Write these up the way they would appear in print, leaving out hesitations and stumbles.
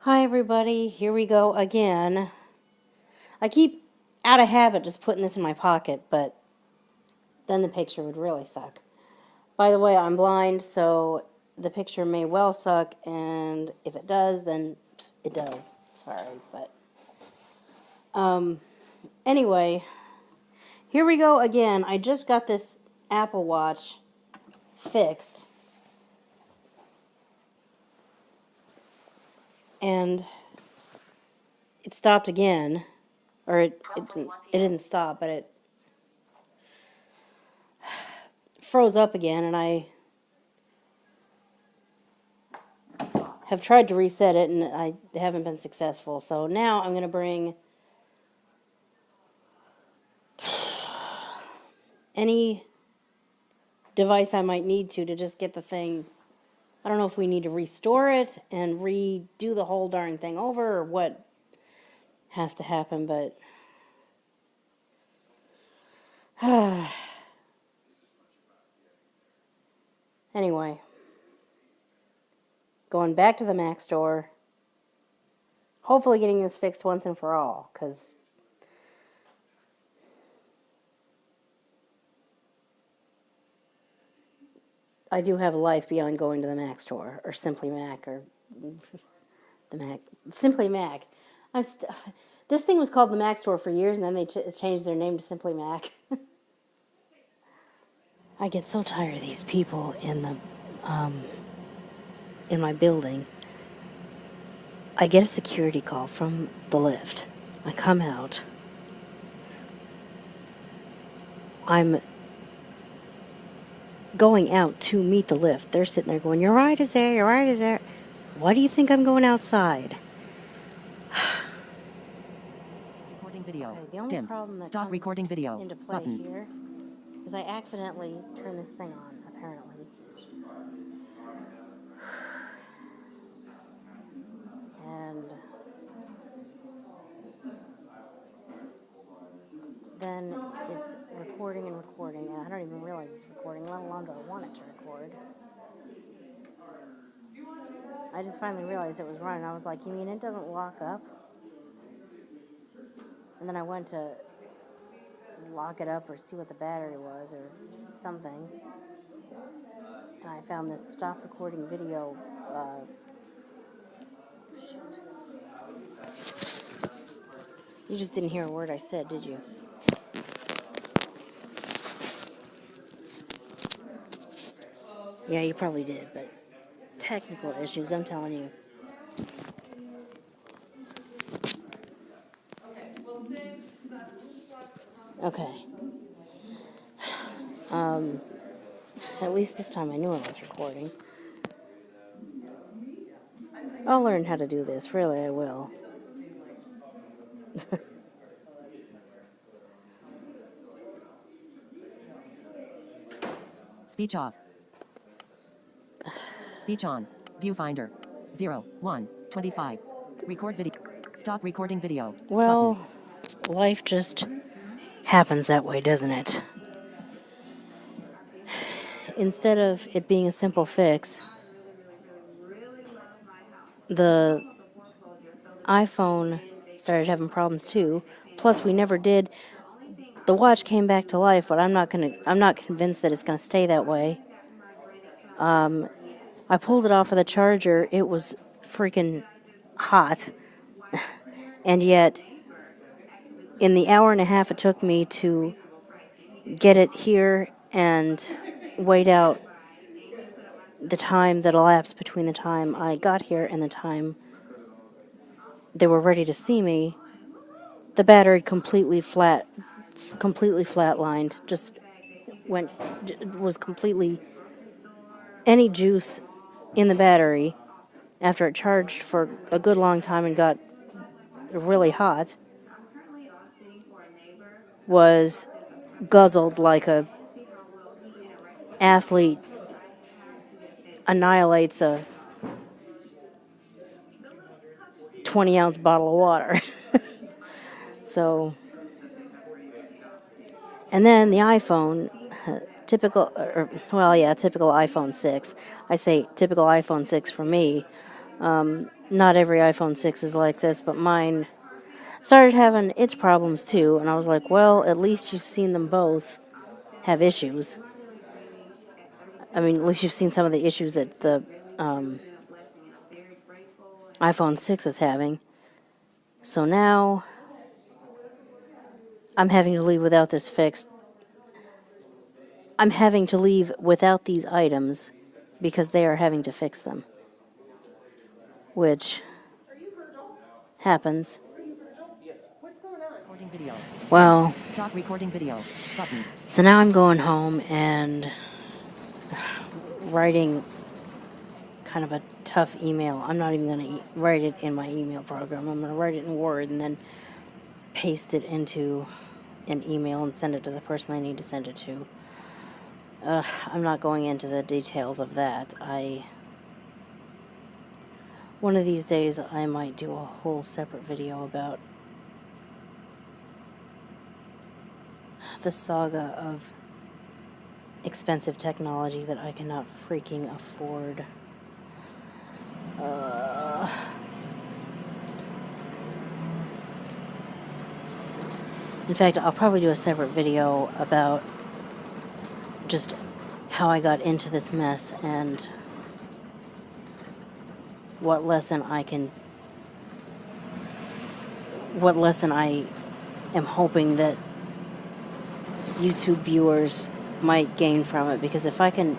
Hi everybody, here we go again. I keep out of habit just putting this in my pocket, but then the picture would really suck. By the way, I'm blind, so the picture may well suck, and if it does, then it does. Sorry, but anyway, here we go again. I just got this Apple Watch fixed, and it stopped again, or it didn't stop, but it froze up again, and I have tried to reset it, and I haven't been successful. So now I'm going to bring any device I might need to just get the thing. I don't know if we need to restore it and redo the whole darn thing over or what has to happen, but anyway, going back to the Mac store, hopefully getting this fixed once and for all, because I do have a life beyond going to the Mac store, or Simply Mac, or the Mac. Simply Mac. This thing was called the Mac store for years, and then they changed their name to Simply Mac. I get so tired of these people in my building. I get a security call from the lift. I come out. I'm going out to meet the lift. They're sitting there going, "Your ride is there, your ride is there." Why do you think I'm going outside? Recording video. Okay, the only Dim. problem that Stop comes recording video. into play Button. here is I accidentally turned this thing on, apparently. And then it's recording and recording, and I don't even realize it's recording, let alone do I want it to record. I just finally realized it was running. I was like, you mean it doesn't lock up? And then I went to lock it up or see what the battery was or something. And I found this stop recording video. Shoot. You just didn't hear a word I said, did you? Yeah, you probably did, but technical issues, I'm telling you. Okay. At least this time I knew I was recording. I'll learn how to do this, really, I will. Speech off. Speech on. Viewfinder. 0, 1, 25. Record video. Stop recording video. Well, Button. life just happens that way, doesn't it? Instead of it being a simple fix, the iPhone started having problems too. Plus, we never did. The watch came back to life, but I'm not convinced that it's gonna stay that way. I pulled it off of the charger. It was freaking hot, and yet, in the hour and a half it took me to get it here and wait out the time that elapsed between the time I got here and the time they were ready to see me, the battery completely flatlined. Just was completely any juice in the battery after it charged for a good long time and got really hot was guzzled like a athlete annihilates a 20-ounce bottle of water. So, and then the iPhone, typical iPhone 6. I say typical iPhone 6 for me. not every iPhone 6 is like this, but mine started having its problems too. And I was like, well, at least you've seen them both have issues. I mean, at least you've seen some of the issues that the iPhone 6 is having. So now I'm having to leave without this fixed. I'm having to leave without these items because they are having to fix them, which happens. Recording video. Well, Stop recording video. Button. so now I'm going home and writing kind of a tough email. I'm not even going to write it in my email program. I'm going to write it in Word and then paste it into an email and send it to the person I need to send it to. I'm not going into the details of that. One of these days I might do a whole separate video about the saga of expensive technology that I cannot freaking afford. In fact, I'll probably do a separate video about just how I got into this mess and what lesson I am hoping that YouTube viewers might gain from it. Because if I can,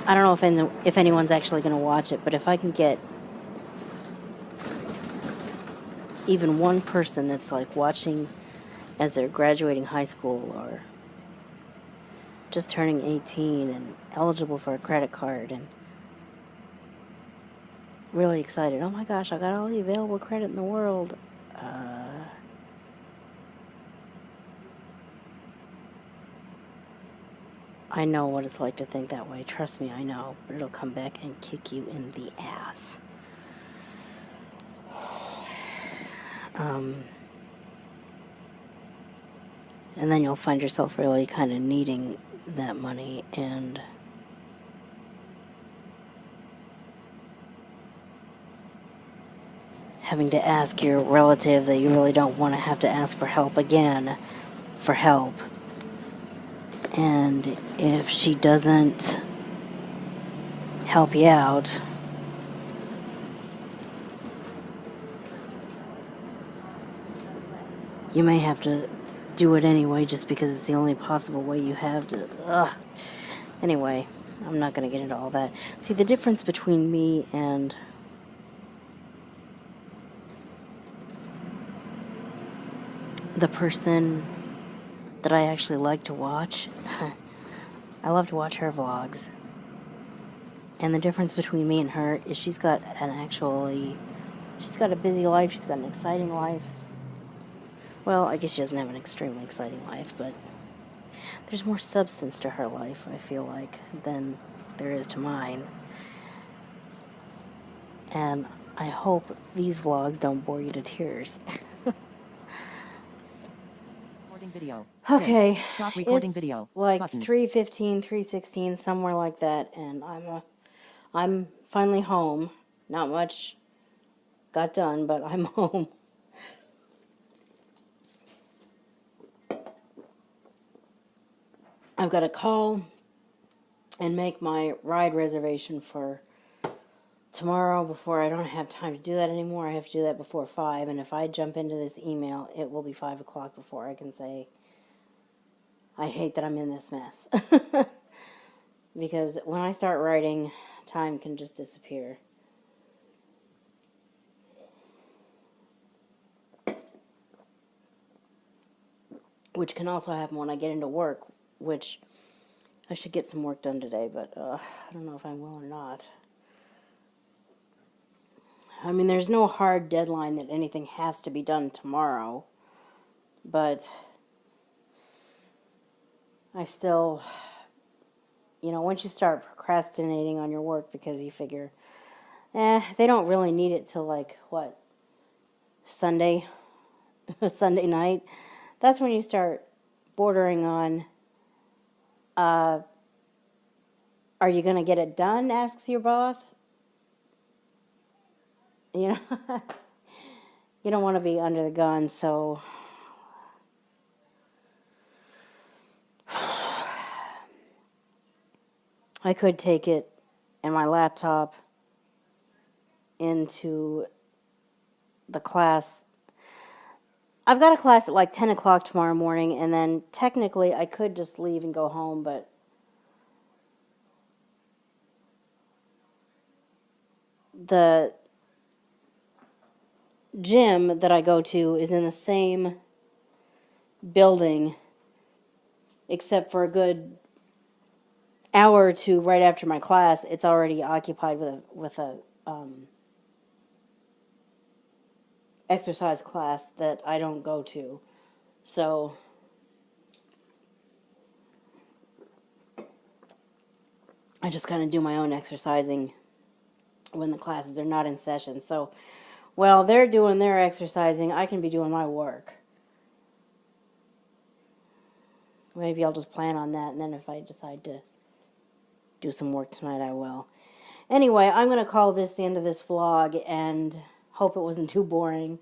I don't know if anyone's actually going to watch it, but if I can get even one person that's like watching as they're graduating high school or just turning 18 and eligible for a credit card and really excited, oh my gosh, I got all the available credit in the world. I know what it's like to think that way. Trust me, I know. But it'll come back and kick you in the ass. And then you'll find yourself really kind of needing that money and having to ask your relative that you really don't want to have to ask for help again for help. And if she doesn't help you out, you may have to do it anyway just because it's the only possible way you have to. Anyway, I'm not going to get into all that. See, the difference between me and the person that I actually like to watch, I love to watch her vlogs. And the difference between me and her is she's got a busy life, she's got an exciting life. Well, I guess she doesn't have an extremely exciting life, but there's more substance to her life, I feel like, than there is to mine. And I hope these vlogs don't bore you to tears. Recording video. Okay, Stop recording it's video. like Button. 3:15, 3:16, somewhere like that, and I'm finally home. Not much got done, but I'm home. I've got to call and make my ride reservation for tomorrow before I don't have time to do that anymore. I have to do that before 5, and if I jump into this email, it will be 5 o'clock before I can say, I hate that I'm in this mess. Because when I start writing, time can just disappear. Which can also happen when I get into work, which I should get some work done today, but I don't know if I will or not. I mean, there's no hard deadline that anything has to be done tomorrow, but I still, once you start procrastinating on your work because you figure, they don't really need it till Sunday, Sunday night, that's when you start bordering on, are you going to get it done, asks your boss. You know, you don't want to be under the gun, so I could take it and my laptop into the class. I've got a class at like 10 o'clock tomorrow morning, and then technically I could just leave and go home, but the gym that I go to is in the same building, except for a good hour or two right after my class, it's already occupied with a exercise class that I don't go to. So I just kind of do my own exercising when the classes are not in session. So while they're doing their exercising, I can be doing my work. Maybe I'll just plan on that, and then if I decide to do some work tonight, I will. Anyway, I'm going to call this the end of this vlog, and hope it wasn't too boring.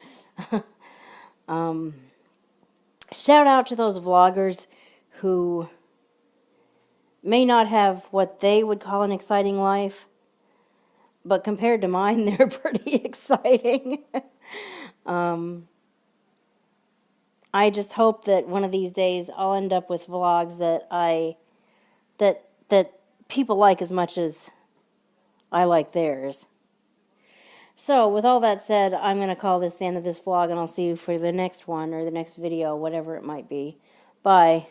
Shout out to those vloggers who may not have what they would call an exciting life, but compared to mine, they're pretty exciting. I just hope that one of these days I'll end up with vlogs that people like as much as I like theirs. So, with all that said, I'm going to call this the end of this vlog, and I'll see you for the next one or the next video, whatever it might be. Bye.